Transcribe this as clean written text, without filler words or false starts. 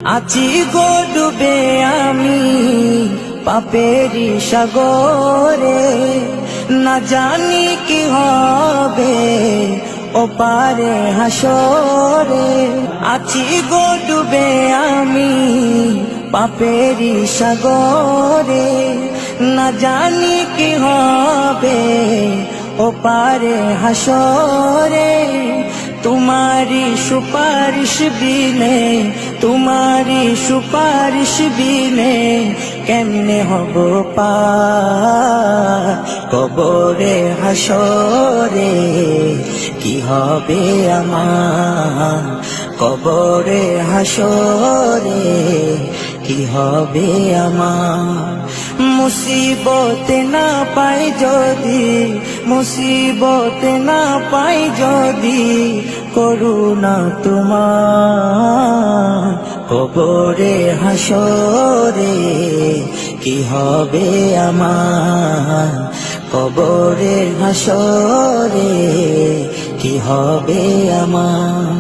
আছি গো ডুবে আমি পাপেরি সাগরে, না জানি কি হবে ওপারে হাসরে। আছি গো ডুবে আমি পাপেরি সাগরে, না জানি কি হবে ওপারে হাসরে। तुम्हारी सुपारिश बिने, तुम्हारी सुपारिश बिने केमने हबो पार कबरे हासरे की हबे आमार कबरे हासरे की हबे आमार। मुसीबते ना पाई जदि, मुसीबते ना पाई जदि करुणा तुम्हार कबरे हासरे की हबे आमार कबरे हासरे की हबे आमार।